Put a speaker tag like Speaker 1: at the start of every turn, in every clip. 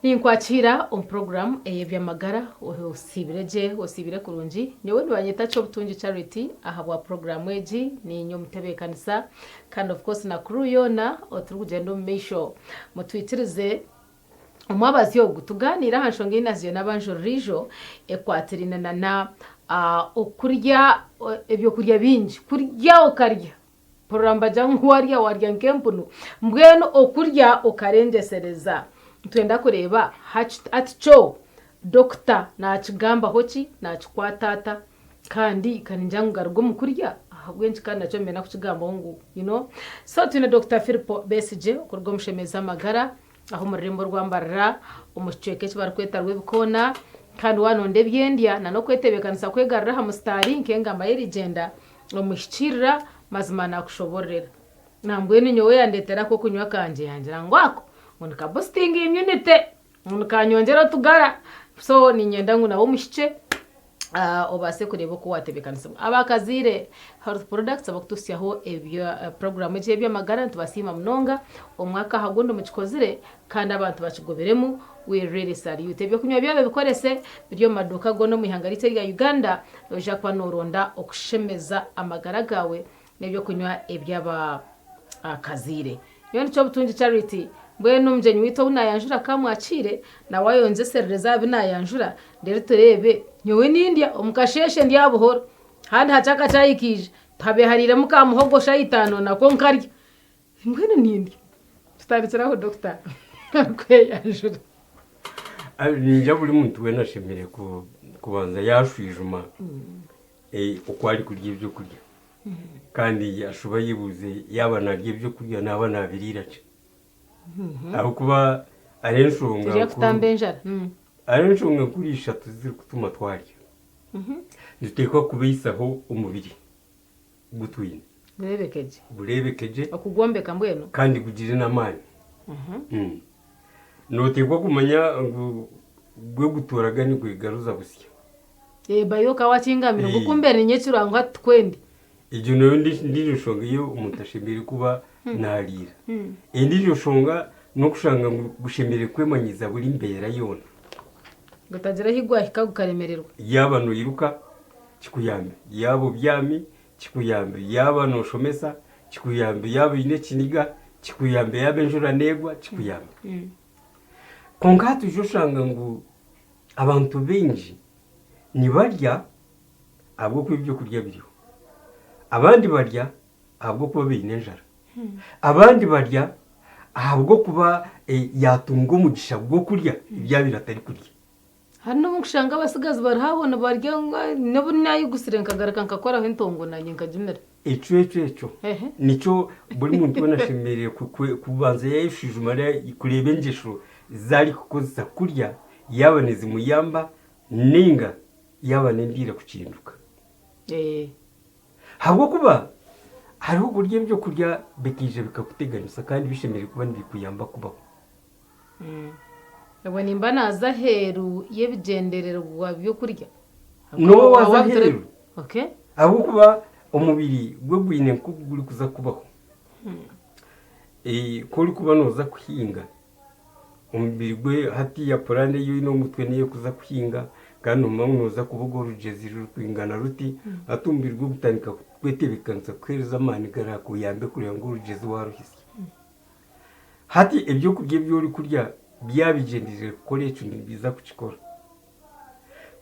Speaker 1: Ninkwakira program ebyamagara osibire kurungi nyewe nibanyeta cyo butungi charity ahabwa program eji ni nyo mutebekanisa kind of course na kuru yona oturugenda mu misho mutwitirize omwabazi ogutuganira hanshonge inaziyo nabanjorijo ekwatirina na okurya ebyo kurya bingi kurya okarya poramba jangu warya nkempunu mbweno okurya okarengesereza twenda kureba aticho doctor na kigamba hoki na kikwatata kandi kaninjangu garugo mukurya ahubwenci kandi nacho mena kukigamba ngo so tune Dr. Philip Besije kurgo mushemeza magara aho murembo rwambarira umucweke kibarkweta rwebikona kandi wanonde byendya na no kwetebekanisa kwegarira ha mustari nkenga mayirigenda omushikirira mazima nakushoborera nambwene nyowe yandetera ko kunywa kanje yangira ngwako unika boosting immunity unika nyongera tugara so ninyenda ngo nabo mushice obase kureba ko watebekanisa abakazire health products abakutusyaho ebyo program y'ebyo magara tubasima mnonga omwaka hagondo mukikozire kandi abantu bakigoberemu we really salute ebyo kunywa byabe bikorese biryo maduka gono muhangarite ya Uganda oja kwa noronda okushemeza amagara gawe nebyo kunywa ebyaba kazire yo nicyo butungi charity mbwenu mjenyi wito unayanjura kamwakire na wayonze serereza binayanjura ndere turebe nyowe n'indya omukasheshe ndya buhoro handi hachaka chayikije tabe harire mukamuhogo shayitano nako nkarya mbwenu n'indya tutabitsiraho doctor kweyanjura
Speaker 2: ninja buri muntu we nashimire kubanza yashwijuma ukwari kurya ibyo kurya kandi yashuba yibuze yaba narya ibyo kurya naba nabirirace aho kuba arenshunga kuri eshatu ziri kutuma twarya dutekwa kubisaho umubiri gutwina burebekeje
Speaker 1: akugombeka mbweno
Speaker 2: kandi kugire namani notekwa kumanya gwe gutoraga ni gwegaruza busya
Speaker 1: bayoka wakingamira ngo kumbere nyekirangwa twendi
Speaker 2: ijyo nayo ndishonga iyo umuntu ashimire kuba narira indi shonga no kushanga gushemere kwemanyiza buri mbera yona
Speaker 1: gutagira higwa hikagukaremererwa
Speaker 2: yaba no yiruka kikuyambe yabo byami kikuyambe yaba no shomesa kikuyambe yaba ine kiniga kikuyambe yabe njura negwa kikuyambe konkatu joshanga ngo abantu benji nibarya abwo kwibyo kurya biriho abandi barya abwo kuba binenjara abandi barya ahabwo kuba yatunga umugisha bwo kurya ibyabira atari kurya
Speaker 1: hano mukushanga abasigazi barahabona barya nabo nayo gusirenka garaka nkakoraho intongo nanye nkajimera
Speaker 2: eco nico buri muntu banashemereye kubanza yayishijuma kureba ingesho zari kukoza kurya yaboneze muyamba ninga yabane ndira kucinduka habwo kuba hariho buryo byo kurya bekije bikakuteganisa kandi bishemere kuba ndikuyamba kubaho
Speaker 1: abo nimba naza heru yebigendererwa byo kurya
Speaker 2: no waza heru abo kuba umubiri gwe gwine kuguri kuza kubaho kuri kuba noza kuhinga umubiri gwe hati ya porande yo no mutwe niyo kuza kuhinga kandi umamwoza kuvuga urugezi rukwingana ruti atumbirwa gutanika kwetebekanza kwereza amani garako yambe kuri ngo urugezi waruhise hati ibyo kurya byo uri kurya byabigendije kolecho ndibiza kukikora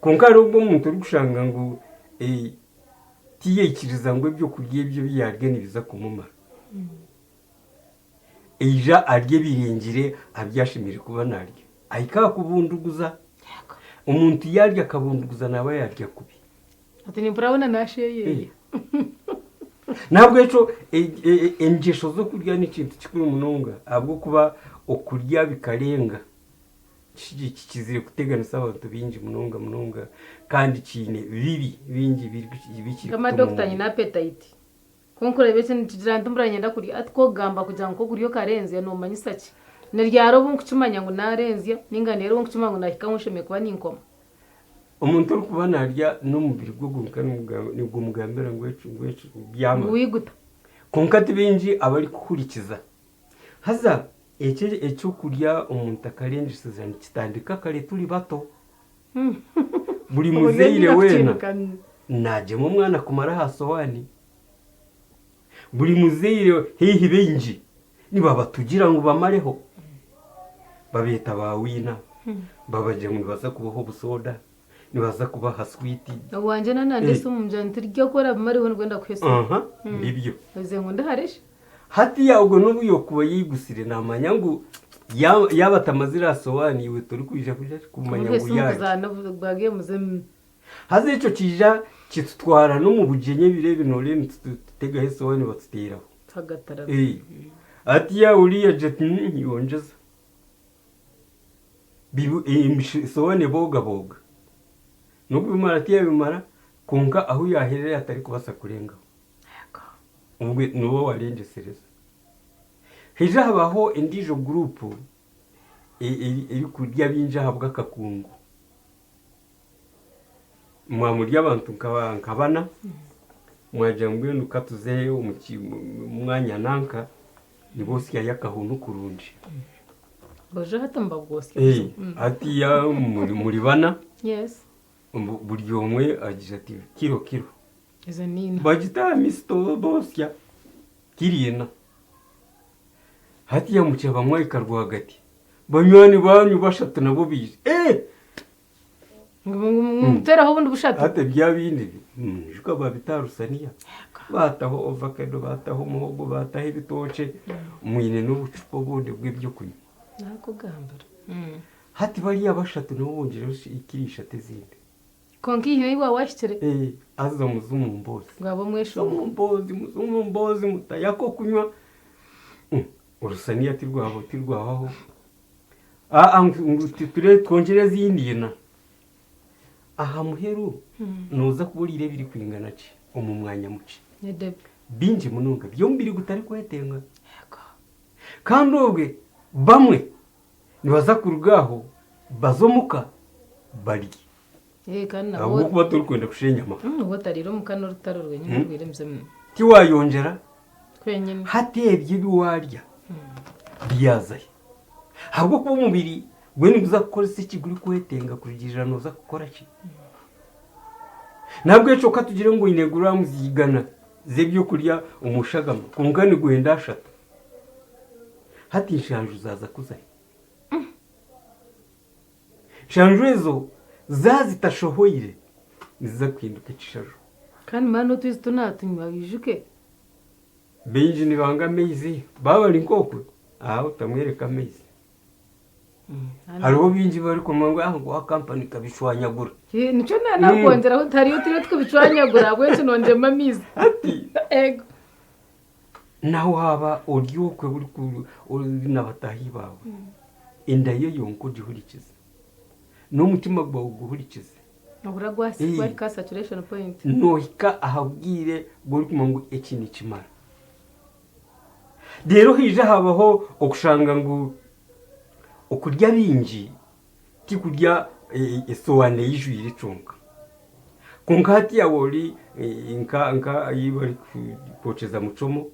Speaker 2: konkara ubwo umuntu uri gushanga ngo tiyekiriza ngo ibyo kurya ibyo byarye nibiza kumumara eja arye birengire abyashimire kuba narye ayika kubunduguza umuntu yarya kabunduguza naba yarya kubi
Speaker 1: ati nimburabona nasheye
Speaker 2: nabwo eco engesho zo kurya ni kintu kikuru munonga abwo kuba okurya bikarenga kizire kuteganisa abantu bingi munonga kandi kine bibi bingi biki
Speaker 1: kama doctor nyina appetite konkora bese ntigira ndumburanye ndakuri atko gamba kugira ngo kuriyo karenze no manyisaki neryaro bunkicumanya ngo narenze ninga rero bunkicumanya ngo nahika nkusheme kuba ninkoma
Speaker 2: umuntu uri kuba narya n'umubiri gwo gumka n'ubwo mugambera ngo byama
Speaker 1: wiguta
Speaker 2: konkati bingi abari kukurikiza haza icyo kurya umuntu akarenga isezerano kitandika kare turi bato buri muzeire wena najemo umwana kumara hasowani buri muzeire hehe benji niba batugira ngo bamareho babeta bawina babaje ngo baza kubaho busoda nibaza kubaha sweet
Speaker 1: wanje nanande se umujyana turyo kora bamareho ngwenda kwese
Speaker 2: nibyo
Speaker 1: uze ngo ndaharisha
Speaker 2: hati ya ubwo n'ubuyo kuba yigusire namanya ngo yaba tamazira sowani we turi kuja kumanya ngo yaje
Speaker 1: bagiye muze
Speaker 2: haze ico kija kitutwara no mu bujenye birebe nore tutega hesowani batutera
Speaker 1: tagatara
Speaker 2: ati ya uriya jetni yonjeza bibu sowani boga nubwo marati yabimara kunga aho yaherera atari kubasa kurenga ubwo nuwo warenje sereza hija habaho indijo group iri kurya binja habwa kakungu mwamurya abantu nkabana mwaje mbwe nukatuze umwanya nanka ni bose yakahunu kurunji
Speaker 1: boje hatamba bwose
Speaker 2: ati ya muri bana
Speaker 1: yes
Speaker 2: buri yomwe agira ati kiro
Speaker 1: izo nina
Speaker 2: bagita misto bosya kiriyena hati ya muce bamwe ikarwagati banywani banyu bashatu nabo bize
Speaker 1: mutera ho bundi bushatu
Speaker 2: hata byabindi juka babitarusaniya bataho avocado bataho muhogo bataho ibitoce mwine n'ubucupa bundi bw'ibyo kunywa
Speaker 1: nako gambara
Speaker 2: hati bari abashatu nabo bongera ikirisha tezinde
Speaker 1: konki hiyo iwa washitire
Speaker 2: aza muzumu mbozi
Speaker 1: ngabo mwesho
Speaker 2: muzumu mbozi mutayako kunywa urusaniya tirwaho ture twongere zindiyena aha muheru nuza kuburire biri kwingana ki mu mwanya muci binje mununga byombiri gutari kwetenga kandi ubwe bamwe nibaza kurugaho bazomuka bari
Speaker 1: kandi nabo
Speaker 2: ahubwo kuba turi kwenda kushenyama
Speaker 1: ubu tariro mukano rutarurwe nyine rwiremze
Speaker 2: ti wayongera
Speaker 1: twenyine
Speaker 2: hatebye biwarya biyazaye ahubwo kuba umubiri gwe nibuza gukora se kiguri kwetenga kurigirira noza gukora ki nabwo eco katugire ngo inegura muzigana ze byo kurya umushagama kungane gwenda shata hati inshanju zaza kuzaye shanjuezo zazitashohoire niza kwinduka kishajo
Speaker 1: kandi mano twizi tunatunywa bijuke
Speaker 2: benji ni banga mezi babali nkokwe aho tamwereka mezi hariho binji bari kumanga ngo company kabishwanyagura
Speaker 1: nico nakongera aho tari utire twibishwanyagura bwenje nonje mamizi
Speaker 2: ati
Speaker 1: ego
Speaker 2: naho haba oryokwe buri nabatahi bawe inda yo yonko gihurikiza n'umutima gwawe guhurikize
Speaker 1: nabura gwasi bari ka saturation point
Speaker 2: nohika ahabwire buri kumangu ekini kimara rero hija habaho okushanga ngo okurya binji ti kurya esowane yijwire conka kunkati ya wori nka yibari kocheza mucomo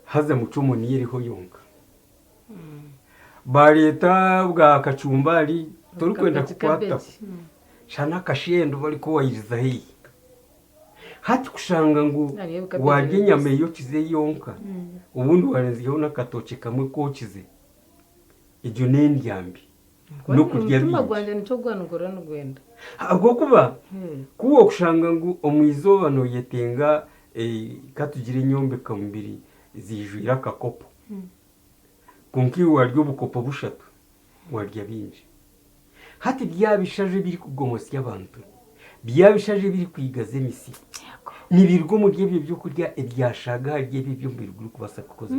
Speaker 2: haza mucomo niyeriho yonka bareta bwa kacumbari turi kwenda kukwata shana kashendo bari ko wayiriza heyi hati kushanga ngo warye nyame yo kize yonka ubundi warenzeho nakatoke kamwe ko kize ibyo nendyambi no kurya
Speaker 1: bituma gwanje nico gwanugora n'ugwenda
Speaker 2: ahubwo kuba kuwo kushanga ngo omwizobano yetenga katugire nyombe kambiri zijwira kakopo kunki waryo bukopo bushatu warya binje hati byabishaje biri kugomosya abantu byabishaje biri kwigaze misi nibirgo mu gihe byo kurya ibyashaga harye byo mbiri guru kubasa kukoza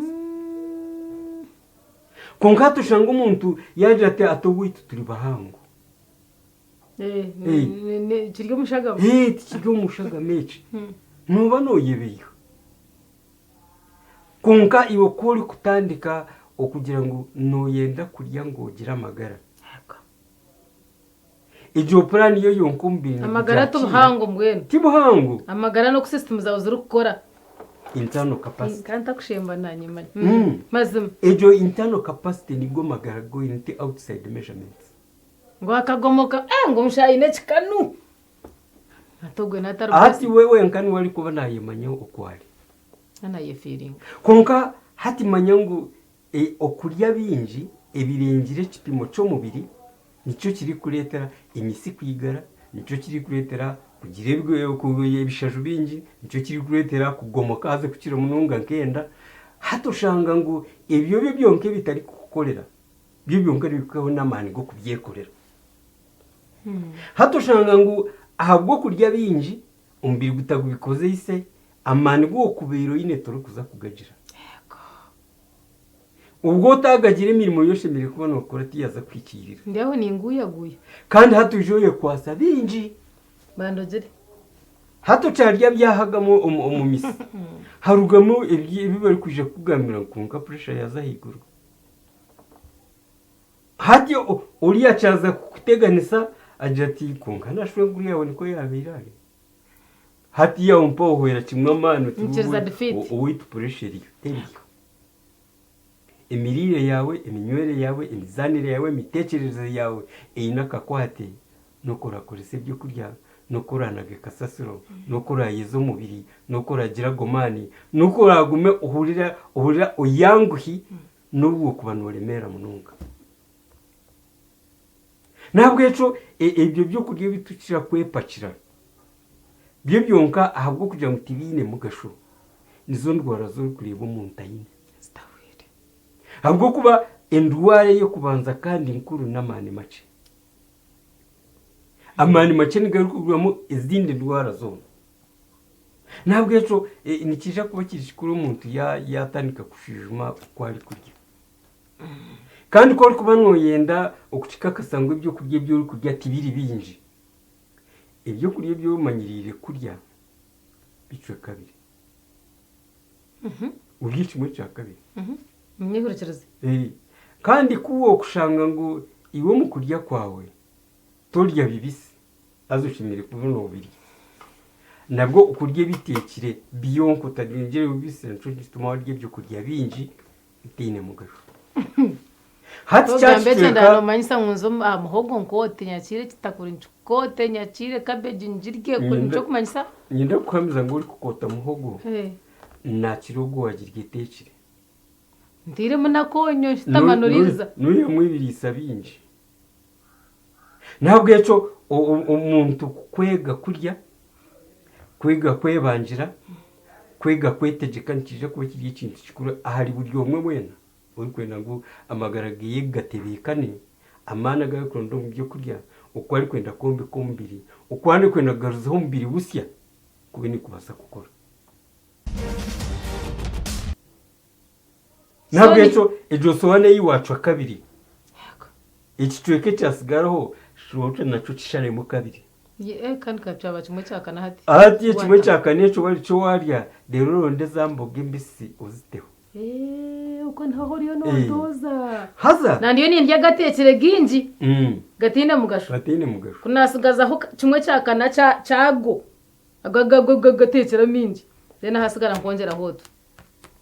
Speaker 2: konka tushanga umuntu yaje ate atowita turi bahango
Speaker 1: kiryo mushaga
Speaker 2: kiryo mushaga mechi nuba noyebeyo konka iwo kuri kutandika okugira ngo noyenda kurya ngo gira amagara ijo plan yo yonko mbiri
Speaker 1: amagara tubuhango mbwene
Speaker 2: tibuhango
Speaker 1: amagara no ku system zawe ziri gukora
Speaker 2: internal capacity
Speaker 1: kanta kushemba nanyuma
Speaker 2: Mm.
Speaker 1: mazima
Speaker 2: ejo internal capacity nigo magara go into outside measurements
Speaker 1: ngo akagomoka ngo mushayine kikanu natogwe
Speaker 2: ati
Speaker 1: natarubasi
Speaker 2: wewe nkani wali kuba nayemanya okwali
Speaker 1: anaye feeling
Speaker 2: konka hati manya ngo okurya binji ebirengire kipimo cyo mubiri nicyo kiri kuretera imisi kwigara nicyo kiri kuretera kugira ebishaju binji nicyo kiri kuretera kugomoka haze kukira mununga nkenda hatoshanga ngo ebyo byonke bitari kukorera byo byonke bikaho namani go kubyekorera hatoshanga ngo ahabwo kurya binji umbiri gutagubikoze ise amani go kubero ine toro kuza kugagira ubwo utagagira imirimo yose mbere kubona ukora tiyaza kwikirira
Speaker 1: ndiaho ninguyaguye
Speaker 2: kandi hatujoye kwasa binji
Speaker 1: bandogere
Speaker 2: hato cyarya byahagamo umumisi harugamo ibibari kuje kugamira kunka pressure yaza higuru hati uriya cyaza kuteganisa agira ati kunka nashwe guri yawe niko yabiraye hati ya umpo hoera kimwe mano uwit pressure teriyo emirire yawe eminywere yawe emizanire yawe imitekerereze yawe eyinaka kwate no korakorese byo kurya no koranage kasasiro no korayizo mubiri no koragira gomani no koragume uhurira oyanguhi n'ubwo kubantu baremera mununga nabwo eco ebyo byo kurya bitukira kwepakira byo byonka ahabwo kugira ngo tibine mugasho nizo ndwara zo kureba umuntu ayine ahubwo kuba endware yo kubanza kandi nkuru n'amani make amani make nigarukuguramo izindi ndwara zo ntabwo ejo nikija kuba kirishikuru umuntu yatanika kushijuma kwari kurya kandi ko kuba noyenda okucika kasangwe byo kurya byo kurya tibiri binji ibyo kurya byo manyirire kurya bicwe kabiri ubwicimwe cya kabiri
Speaker 1: mnyehurekereze
Speaker 2: kandi kuwo kushanga ngo iwo mu kurya kwawe torya bibisi azushimire kubona ubiri nabwo ukurya bitekire biyonko tadinjere bibisi nco gituma warya byo kurya binji bitine mugasho hati
Speaker 1: cyacyo ndano manyisa ngunzo muhogo nkote nyakire kitakuri nkote nyakire cabbage njirye kuri nco kumanyisa
Speaker 2: nyinda kwamiza ngo uri kukota muhogo na kirogo wagirye tekire
Speaker 1: ndire munakonyo shitamanuriza
Speaker 2: nuye mwibirisa binji ntabwo eco umuntu kwega kurya kwega kwebanjira kwega kwetegeka nikije kuba kiri ikintu kikuru ahari buryo umwe mwena uri kwenda ngo amagaragiye gatebekane amana gakondo mu byo kurya uko ari kwenda kombe kombiri uko ari kwenda garuzaho mbiri busya kubini kubasa gukora ntabwo ejo soane yiwacu kabiri iki tweke cyasigaraho shote naco cishare mu kabiri
Speaker 1: kandi kapya kimwe cyakana
Speaker 2: hati kimwe cyakane cyo wari cyo warya rero ronde zamboge mbisi uziteho
Speaker 1: uko ntaho riyo nondoza
Speaker 2: haza
Speaker 1: nandiyo ni ndya gatekere ginji gatine mugasho kunasigazaho kimwe cyakana cyago agagago gatekera minji rena hasigara nkongera hoto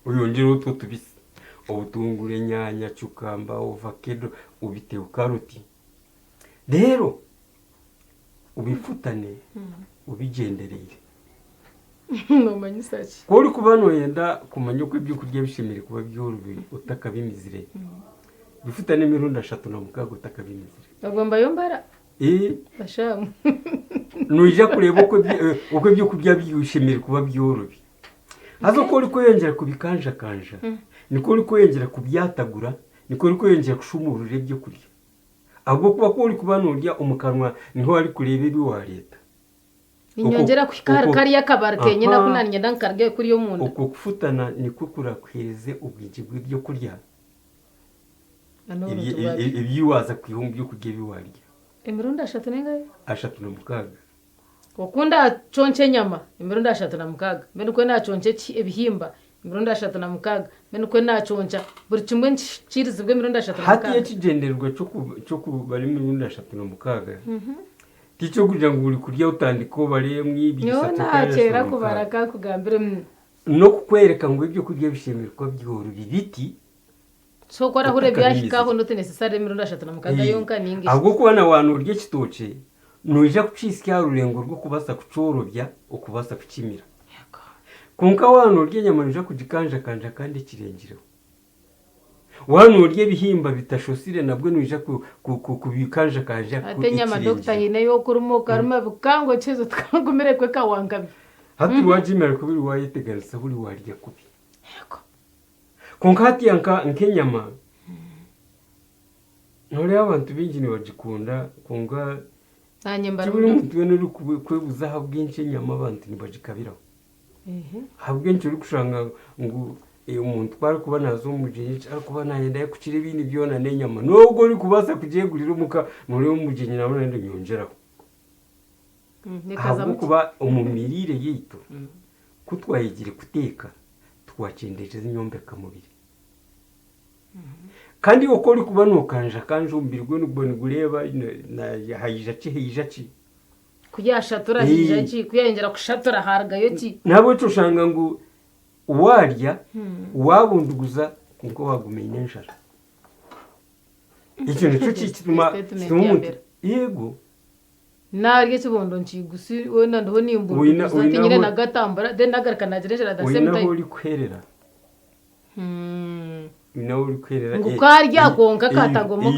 Speaker 2: uyongera utwo tubisi ubutungure nyanya cukamba avocado ubiteho karoti rero ubifutane ubigendereye
Speaker 1: no manyisaki
Speaker 2: ko uri kubano yenda kumanya ko ibyo kurya bishimire kuba byorobi utakabimizire bifutane mirunda 3 na mukago utakabimizire
Speaker 1: agomba yombara bashamu
Speaker 2: nuje kureba uko ibyo kurya bishimire kuba byorobi hazo ko uri kuyongera kubikanja kanja niko uri kuyongera kubyatagura niko uri kuyongera kushumurura ibyo kurya ahubwo kuba ko uri kubanurya umukanwa niho ari kureba ibi wa leta
Speaker 1: inyongera kwikari yakabarkenye nakunanye ndankarge kuri yo muntu
Speaker 2: uko kufutana niko kurakweze ubwiji bw'ibyo kurya ibi waza kwihumba byo kurya biwarya
Speaker 1: emirunda 3 nengaye
Speaker 2: 3 na mukaga
Speaker 1: wakunda chonche nyama emirunda 3 na mukaga mbene ko na chonche ebihimba emirunda 3 na mukaga mbene ko na choncha buri kimwe cirizibwe emirunda 3 na mukaga
Speaker 2: hati yakigenderwa cyo kubari emirunda 3 na mukaga ticho kugira ngo uri kurya utandiko bare mwibisa
Speaker 1: cyokera ntakera kubaraka kugambire
Speaker 2: no kukwereka ngo ibyo kurya bishimirwa byoro ibiti
Speaker 1: so kora hure byashikaho note necessary mironda shatu na mukaga yonka ningi
Speaker 2: ahubwo kubana abantu urye kitoce nuja kucisya rurengo rwo kubasa kucorobya ukubasa kukimira kunka wanu urye nyama nuja kujikanja kanja kandi kirengireho wanu urye bihimba bitashosire nabwo nuja kubikanja kanja
Speaker 1: ate nyama doctor hine yo kurumo karuma bukango chezo tkangumerekwe kawangami
Speaker 2: hati wajimera kubiri wayeteganisa buri warya kubi kunka hati yanka nkenyama nore abantu bingi ni bajikunda kunga
Speaker 1: anyembara
Speaker 2: kiburi mutwe nuri kwebuza habwinshi nyama abantu nibajikabiraho habwinshi uri kushanga ngo umuntu twari kuba nazo umujinyi ari kuba nayenda yakukira ibindi byona nenyama nubwo uri kubasa kujegurira umuka nuri umujinyi nabo nende nyongeraho ahubwo kuba umumirire yito kutwayigire kuteka twacendeje zinyombeka mubiri kandi uko uri kuba nokanja kanje umbirwe n'ubwo nigureba na hayija ci
Speaker 1: kuyashatura hija ci kuyengera kushatura hargayo ci
Speaker 2: nabo tushanga ngo warya wabunduguza ngo wagumenya njara icyo nico kituma yego
Speaker 1: narye kibondo ncigusi wena ndo nimbuza nyine nagatambara then nagaraka nagereje da same time
Speaker 2: uri kwerera nawe uri kwerera
Speaker 1: ngo karya konka katagomo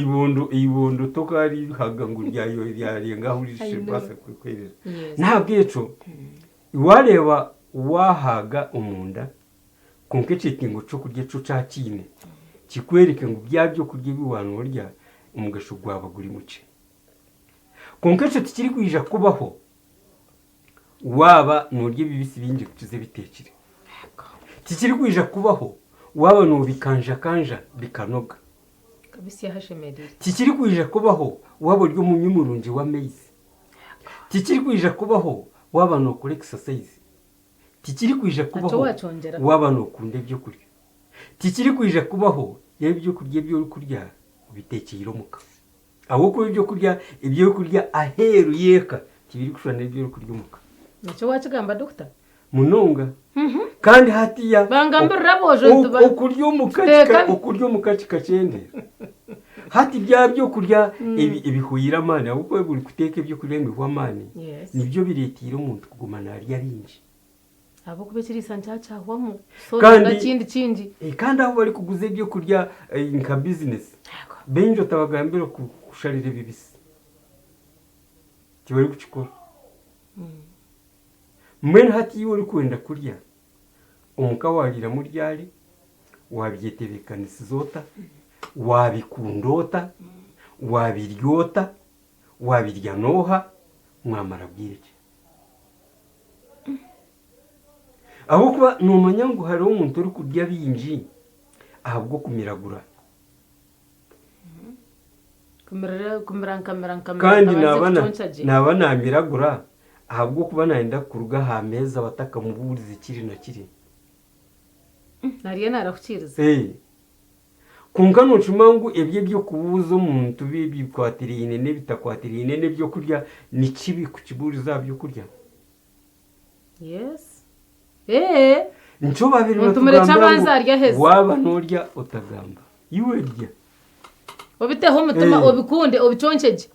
Speaker 2: ibondo to kari haga ngo ryayo ryari ngaho urishe basa kwerera ntabwo eco wareba wahaga umunda konke citingo cyo kurya cyo cakine kikwereke ngo byabyo kurya biwanu urya umugasho gwaba guri muce konke cyo tikiri kwija kubaho waba nurye bibisi binje kutuze bitekire tikiri kwija kubaho waba no bikanja kanja bikanoga
Speaker 1: kabisi yahashemedire
Speaker 2: tikiri kwija kubaho waba ryo munyumurunje wa maize tikiri kwija kubaho waba no kuri exercise tikiri kwija kubaho waba no kunde byo kurya tikiri kwija kubaho yebyo kurya byo kurya bitekeye iromuka aho ko ibyo kurya ibyo kurya aheru yeka kibiri kushana ibyo kurya umuka
Speaker 1: naco wacigamba doctor
Speaker 2: munonga kandi hatiya
Speaker 1: bangambira boje tuba
Speaker 2: ukurya umuka kikacende hati byabyo kurya ibihuyira mane ahubwo buri kuteka ibyo kurya mihwa mane nibyo biretira umuntu kugumana ari yarinje
Speaker 1: abo kubekiri sancaca hwamo so kindi
Speaker 2: kandi aho bari kuguza ibyo kurya nka business benjo tabagambira kusharire bibisi kibari kuchikora mwen hati uri kwenda kurya umuka warira muryari wabyetebekanisa zota wabikundota wabiryota wabirya noha mwamara bwireke aho kuba numanya ngo hari umuntu uri kurya binji ahabwo kumiragura kandi naba namiragura ahabwo kuba naenda kuruga hameza bataka muburiza ikiri na kiri
Speaker 1: nariye narakukiriza
Speaker 2: kunga nucumangu ebye byo kubuza umuntu bibi kwatiriye inene bitakwatiriye inene byo kurya ni kibi kukiburiza byo kurya
Speaker 1: yes
Speaker 2: nico babiri waba norya utagamba iwerya
Speaker 1: obiteho umutima obikunde obiconceje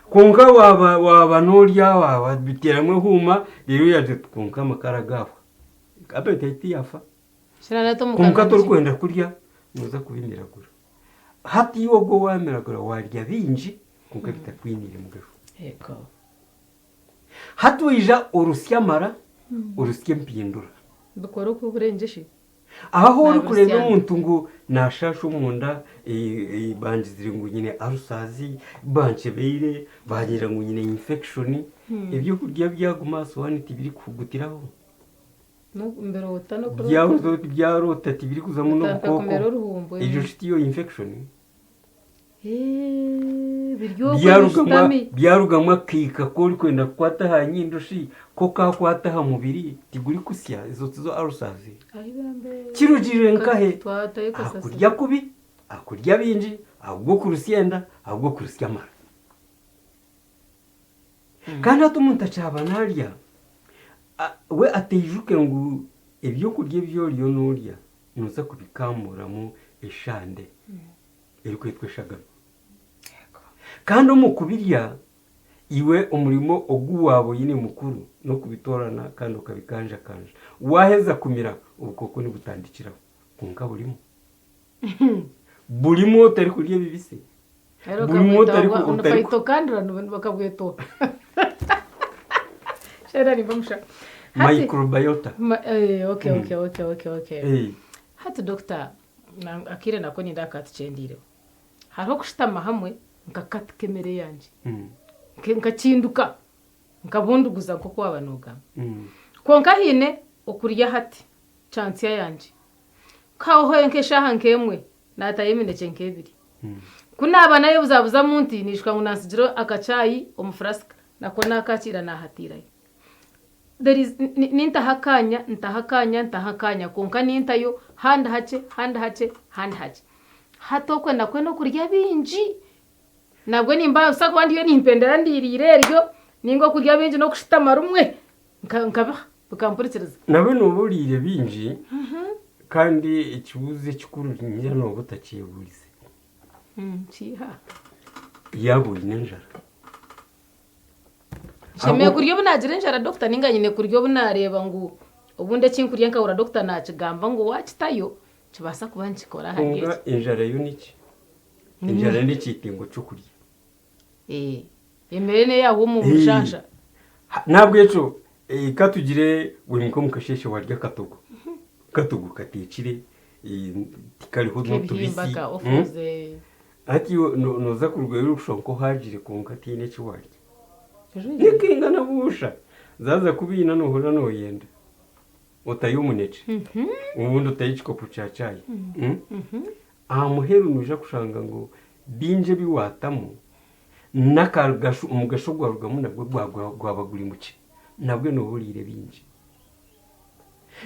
Speaker 2: kunga waba norya waba biteramwe huma rero yaje kunga makara gafa apetite yafa kunga tori kwenda kurya muza kubimiragura hati yogo wamiragura warya binji kunga bitakwinire mugabo hatuija urusyamara urusye mpindura
Speaker 1: bikora uko burengeje
Speaker 2: aho uri kureba umuntu ngo nashashe umunda banjizire ngo nyine arusazi banchebeire bagira ngo nyine infection ibyo kurya byaguma sobaniti biri kugutiraho
Speaker 1: no mbere utano
Speaker 2: kuri byarota tibiri kuzamu no bukoko ibyo shitiyo infection byarugamwa kika ko uri kwenda kwata hanyindoshi ko kakwata ha mubiri tiguri kusya izo tizo arusazi kirujire nkahe akurya kubi akurya binji ahubwo kurusyenda ahubwo kurusya mara kandi atumuntu acaba narya we atejuke ngo ibyo kurya byoriyo n'urya nuza kubikamuramo eshande iri kwitwa eshagama kandi mu kubirya iwe umurimo oguwabo yine mukuru no kubitorana kandi ukabikanjakanja waheza kumira ubukoko nibutandikiraho kunka burimo utari kurya bibisi burimo utari
Speaker 1: ukayitokandura bakabweto shera ni bamusha
Speaker 2: microbiota
Speaker 1: okay hati doctor akire nako ni ndakatchendire hariho kushitama hamwe nkakatkemere yanje nkakinduka nkabunduguza nko kwabanoga konka hine okurya hati chance yanje kaho nkeshaha nkemwe natayemineke nkebiri kuna nayo buzabuza munti nishwa ngunasijiro akacayi omufraska nako nakakira nahatirayo there is ntahakanya konka nintayo handa hace hatokwe nakwe no kurya binji nabwo nimba usako ndiyo nimpendera ndirire ryo ningo kurya binji no kushitama rumwe nkaba bukampuritsiriza
Speaker 2: nawe nuburire binji kandi ikibuze kikuru nyira no butakiyeburize
Speaker 1: chiha
Speaker 2: yaburi nenjara
Speaker 1: sheme kuryo bunagire njara doctor ninganyine kuryo bunareba ngo ubunde kinkurye nkawura doctor nakigamba ngo wakitayo kibasa kuba nkikora
Speaker 2: hageze injara yo niki injara ni kitingo cyo kurya
Speaker 1: emerene yaho mu bushasha
Speaker 2: nabwo ejo katugire winko mukasheshe warya katogo katicire tikariho no tubisi ati noza kurwera urushonko hajire kunka tine kiwarya nikinga nabusha zaza kubina nohora noyenda utayumunece ubundi utayicikopo cacaye muheru nuja kushanga ngo binje biwatamo nakagashu umugashogwa rugamu nabwo gwabaguri muce nabwo noburire binje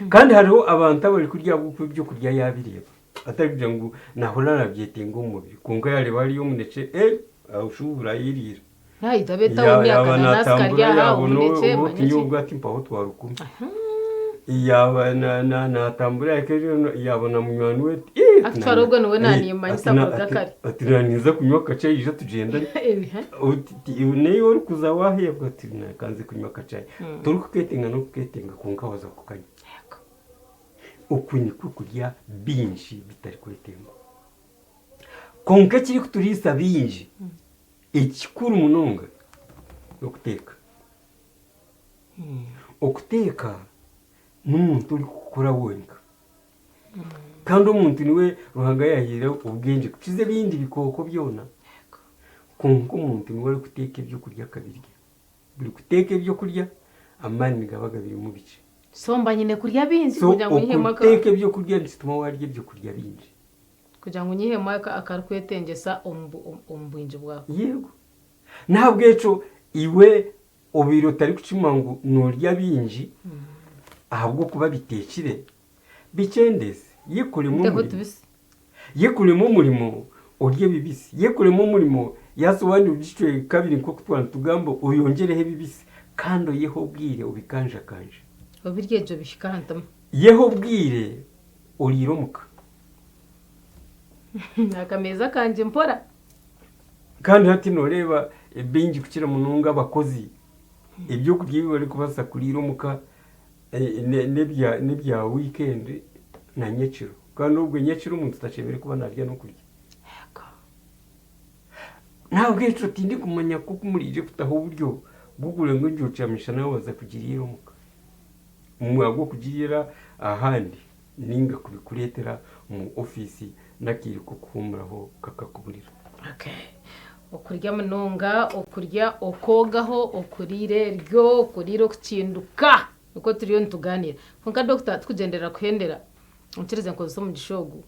Speaker 2: kandi hariho abantu abari kurya byo kurya yabireba atari kugira ngo nahora nabyetinga umubiri kunga yare bari yo munece ushubura yirira
Speaker 1: nahita beta umyaka na naskarya hawo munece
Speaker 2: kinyobwa ati mpaho twarukuma yaba natambura yakejo yabona munywani we
Speaker 1: atwarobwa nowe naniye manyisa kugakari
Speaker 2: atiraniza kunywa kacayi ije tugenda uti uri kuza wahebwa ati nakanze kunywa kacayi turi kuketinga no kuketinga kunka waza kukanya ukunyi kurya binji bitari kwetenga konka kiri kuturisa binji ikikuru munonga okuteka okuteka n'umuntu uri gukora wenga kandi umuntu niwe ruhanga yahira ubwenge kukize bindi bikoko byona konka umuntu niwe ari guteka ibyo kurya kabirya buri guteka ibyo kurya amani gabaga biri mu bice
Speaker 1: somba nyine kurya binzi kugira ngo nyihema
Speaker 2: ka teke byo kurya ndituma warye byo kurya binzi
Speaker 1: kugira ngo nyihema akarkwetengesa ombwinje bwawe
Speaker 2: yego ntabwo eco iwe obiro tari kucimangu norya binji ahabwo kuba bitekire bicendeze yekuremo umurimo urye bibisi yekuremo umurimo yasobanura ugicwe kabiri nko kutwana tugambo uyongereho bibisi kandi yeho bwire ubikanjakanje
Speaker 1: obiryejo bishikantama
Speaker 2: yeho bwire uriromuka
Speaker 1: nakameza kanje mpora
Speaker 2: kandi hati noreba bingi kukira mununga abakozi ibyo kurya bari kubasa kuriromuka nebya weekend na nyekiro kandi ubwo nyekiro umuntu utacebere kuba narya no kurya ntabwo ejo tindi kumanya kuko umurije kutaho uburyo bugure ngo njucamisha nawe waza kugira iromuka umwago kugirira ahandi ninga kubikuretera mu ofisi nakiri kukumuraho kakakuburira
Speaker 1: okurya munonga okurya okogaho okurire ryo kuriro kucinduka uko turiyo ntuganira konka doctor tukugendera kuhendera ukirize nkozo mu gishogu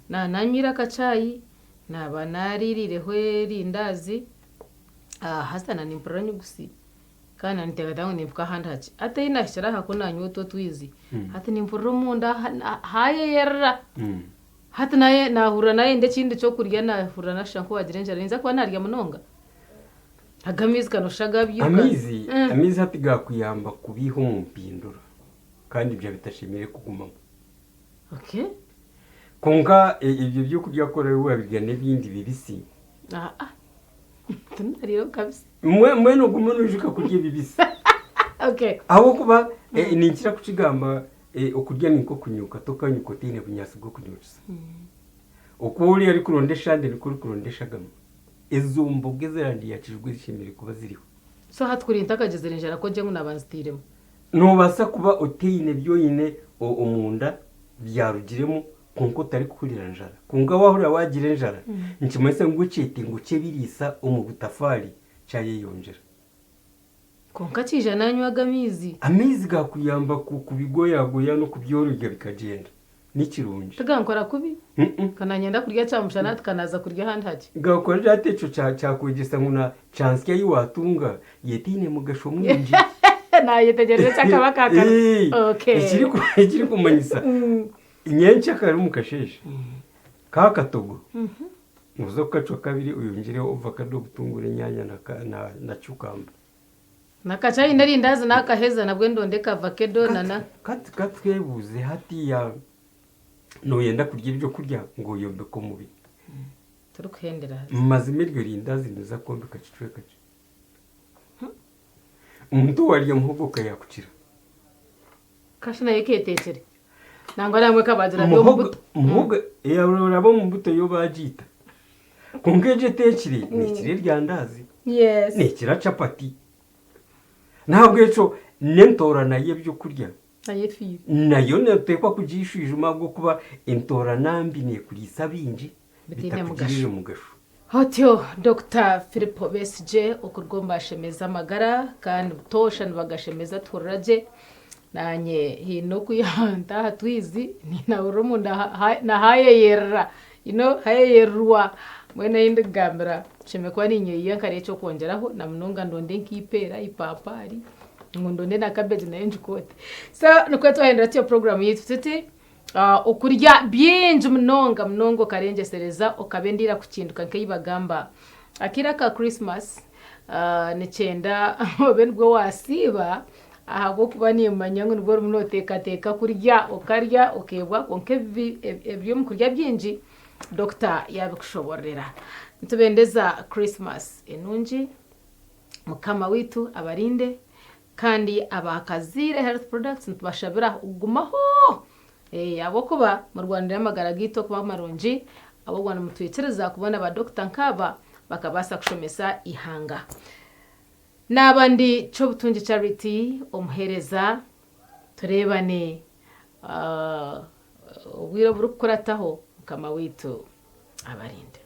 Speaker 1: nanyira kacayi naba nariririreho rindazi hasana nimpora nyugusi kana nitega dango nimpuka handachi ate inashira hakuna nyoto twizi hati nimporo munda hayera hati naye nahura naye ndekindi cyo kurya nahura nashanko wagirenjera ninza kwa narya munonga agamizi kanoshaga byuka
Speaker 2: amizi hati gakuyamba kubiho mu mpindura kandi ibyo bitashimire kugumamo.
Speaker 1: Okay.
Speaker 2: Konka ibyo byo kurya kora wabirya n'ibindi bibisi.
Speaker 1: Tunariro kabisa.
Speaker 2: Mwe no gumano ujuka kurya bibisi.
Speaker 1: Okay.
Speaker 2: Aho kuba ni nkira kucigamba okurya niko kunyuka tokanyuko tine bunyasi bwo kunyusa. Okuri ari kurondesha ndi kuri kurondesha gama. Ezo mboge zerandi yakijwe ishimire kuba ziriho.
Speaker 1: So hatkuri ntakagezera injara ko je ngunabanzitiremo.
Speaker 2: No basa kuba oteyine byoyine omunda byarugiremo konko tari kukurira njara. Kunga wahura wagira njara. Nkimese ngucete nguce birisa omubutafari cyaye yonjera.
Speaker 1: Konka cija nanywaga amizi.
Speaker 2: Amizi gakuyamba kubigoyagoya no kubyorurya bikagenda. Nikirunje.
Speaker 1: Tugankora kubi? Kananyenda kurya cyamushana tukanaza kurya handi haje.
Speaker 2: Gakora jatecho cyakwegesa nguna chance yayi watunga yetine mugasho mwinji.
Speaker 1: Na yetegereze cyakabakaka. Okay.
Speaker 2: Ikiri kumanyisa. Inyencha kari mukasheshe. Kakatogo. Muzo kacho kabiri uyongireho ovakado gutungura inyanya na cucumber.
Speaker 1: Nakacha inari ndazi nakaheza nabwo ndondeka avocado nana.
Speaker 2: Katwebuze hati ya no yenda kurya ibyo kurya ngo yombe ko mubi.
Speaker 1: Turukuhendera.
Speaker 2: Mazime ryo rindazi neza kombe kacicwe kaci. Umuntu wariye muhogoka yakukira.
Speaker 1: Kashina yeketekere. Nangwa namwe kabazira byo mubuto.
Speaker 2: Muhoga yarabo mubuto yo bajita. Kungeje tekiri ni kire ryandazi.
Speaker 1: Yes.
Speaker 2: Ni kira chapati. Ntabwo eco nentora naye byo kurya.
Speaker 1: Ayefi.
Speaker 2: Nayo netekwa kujishije umabwo kuba entora nambi ne kurisa binji bitakugirije mugasho.
Speaker 1: Hotyo Dr. Philip Besije okurgomba shemeza magara kandi utosha nibagashemeza turraje nanye hino kuyanda hatwizi ni na urumu na hayeyera hayeyerwa mwena yindi gambira shemekwa ninye yankare cyo kongeraho na munonga ndonde nkipera ipapari ngondonde na cabbage na enjikote so nuko twahendera cyo program yitu tuti okurya byinji mnongo karengesereza okabendira kukinduka nkeyibagamba akira ka Christmas necenda benbwo wasiba ahabo kuba nimanya ngo nibwo munoteka kurya okarya okebwa konke ebyo mukurya byinji Dr. yabikushoborera ntubendeza Christmas enunji mukama witu abarinde kandi abakazire health products ntubashabira ugumaho abo kuba mu Rwanda y'amagara gito kuba maronji abo Rwanda mutwitereza kubona ba Dr. Nkaba bakabasa kushomesa ihanga nabandi cyo butungi charity omuhereza turebane ubwiro buri kurataho kama witu abarinde.